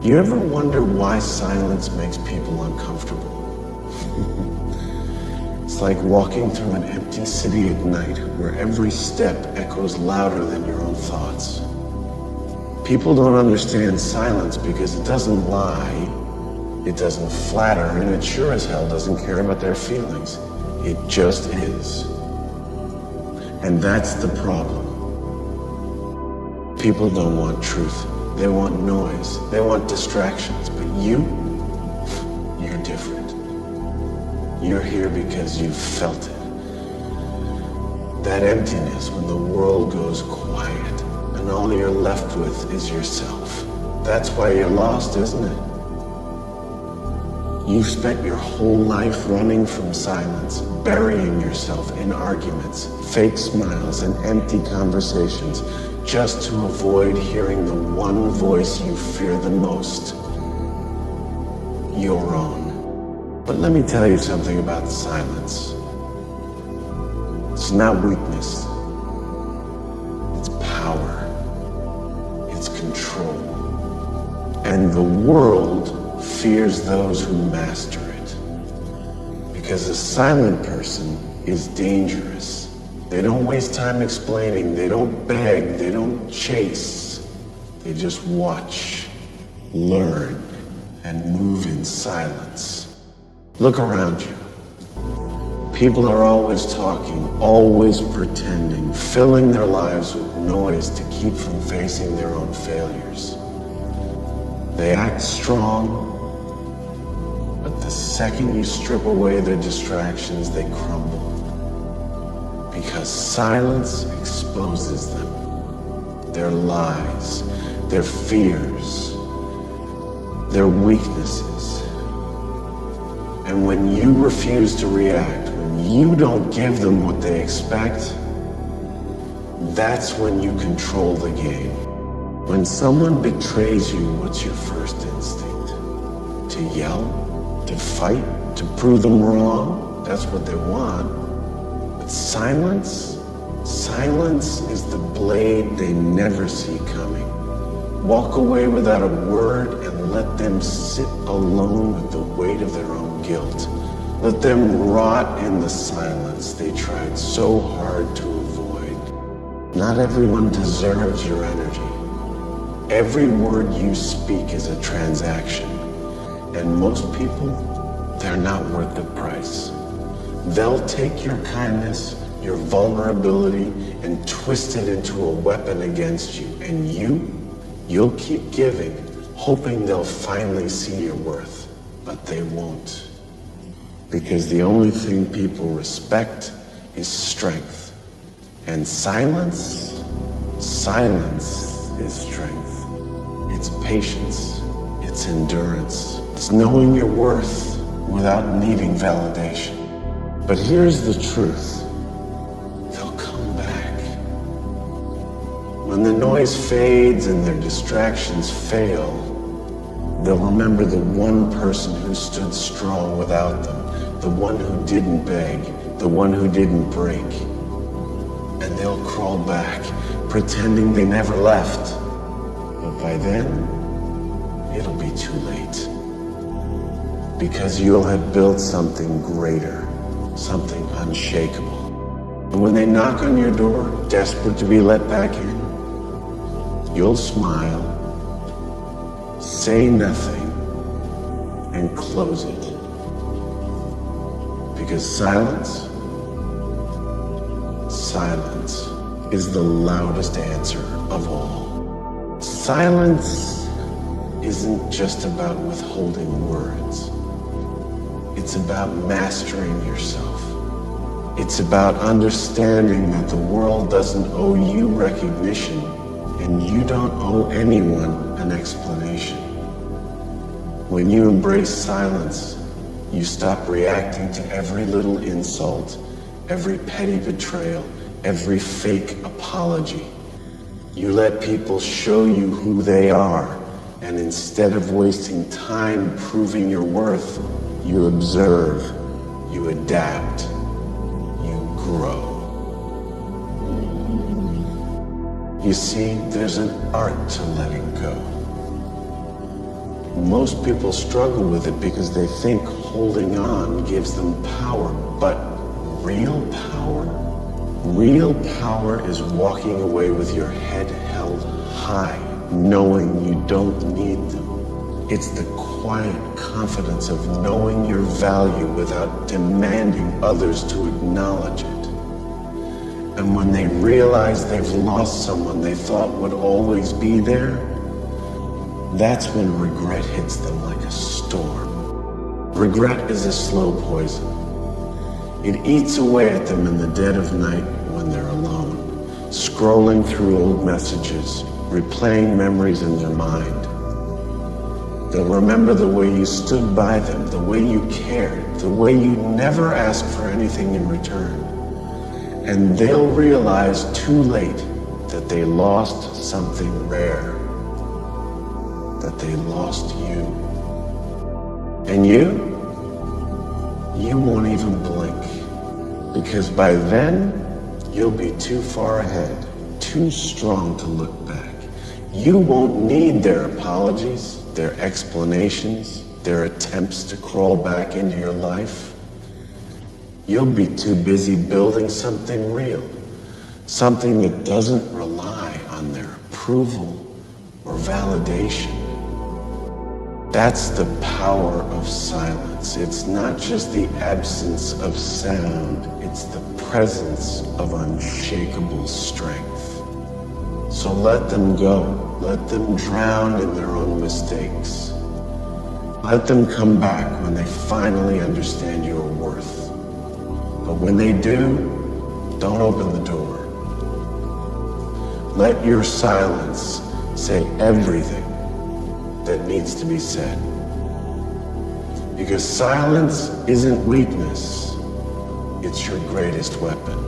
You ever wonder why silence makes people uncomfortable? It's like walking through an empty city at night where every step echoes louder than your own thoughts. People don't understand silence because it doesn't lie, it doesn't flatter, and it sure as hell doesn't care about their feelings. It just is. And that's the problem. People don't want truth. They want noise. They want distractions. But you're different. You're here because you've felt it. That emptiness when the world goes quiet and all you're left with is yourself. That's why you're lost, isn't it? You've spent your whole life running from silence, burying yourself in arguments, fake smiles, and empty conversations, just to avoid hearing the one voice you fear the most, your own. But let me tell you something about silence. It's not weakness. It's power. It's control. And the world fears those who master it. Because a silent person is dangerous. They don't waste time explaining, they don't beg, they don't chase. They just watch, learn, and move in silence. Look around you. People are always talking, always pretending, filling their lives with noise to keep from facing their own failures. They act strong, but the second you strip away their distractions, they crumble. Because silence exposes them, their lies, their fears, their weaknesses. And when you refuse to react, when you don't give them what they expect, that's when you control the game. When someone betrays you, what's your first instinct? To yell? To fight? To prove them wrong? That's what they want. But silence is the blade they never see coming. Walk away without a word and let them sit alone with the weight of their own guilt. Let them rot in the silence they tried so hard to avoid. Not everyone deserves your energy. Every word you speak is a transaction. And most people, they're not worth the price. They'll take your kindness, your vulnerability, and twist it into a weapon against you. And you'll keep giving, hoping they'll finally see your worth. But they won't. Because the only thing people respect is strength. And silence is strength. It's patience. It's endurance. It's knowing your worth without needing validation. But here's the truth. They'll come back. When the noise fades and their distractions fail, they'll remember the one person who stood strong without them, the one who didn't beg, the one who didn't break. And they'll crawl back, pretending they never left. But by then, it'll be too late. Because you'll have built something greater, something unshakable. And when they knock on your door, desperate to be let back in, you'll smile, say nothing, and close it. Because silence is the loudest answer of all. Silence isn't just about withholding words. It's about mastering yourself. It's about understanding that the world doesn't owe you recognition and you don't owe anyone an explanation. When you embrace silence, you stop reacting to every little insult, every petty betrayal, every fake apology. You let people show you who they are, and instead of wasting time proving your worth, you observe, you adapt, you grow. You see, there's an art to letting go. Most people struggle with it because they think holding on gives them power. But real power? Real power is walking away with your head held high, knowing you don't need them. It's the quiet confidence of knowing your value without demanding others to acknowledge it. And when they realize they've lost someone they thought would always be there, that's when regret hits them like a storm. Regret is a slow poison. It eats away at them in the dead of night when they're alone, scrolling through old messages, replaying memories in their mind. They'll remember the way you stood by them, the way you cared, the way you never asked for anything in return. And they'll realize too late that they lost something rare, that they lost you. And you won't even blink, because by then, you'll be too far ahead, too strong to look back. You won't need their apologies, their explanations, their attempts to crawl back into your life. You'll be too busy building something real, something that doesn't rely on their approval or validation. That's the power of silence. It's not just the absence of sound, it's the presence of unshakable strength. So let them go. Let them drown in their own mistakes. Let them come back when they finally understand your worth. But when they do, don't open the door. Let your silence say everything that needs to be said. Because silence isn't weakness, it's your greatest weapon.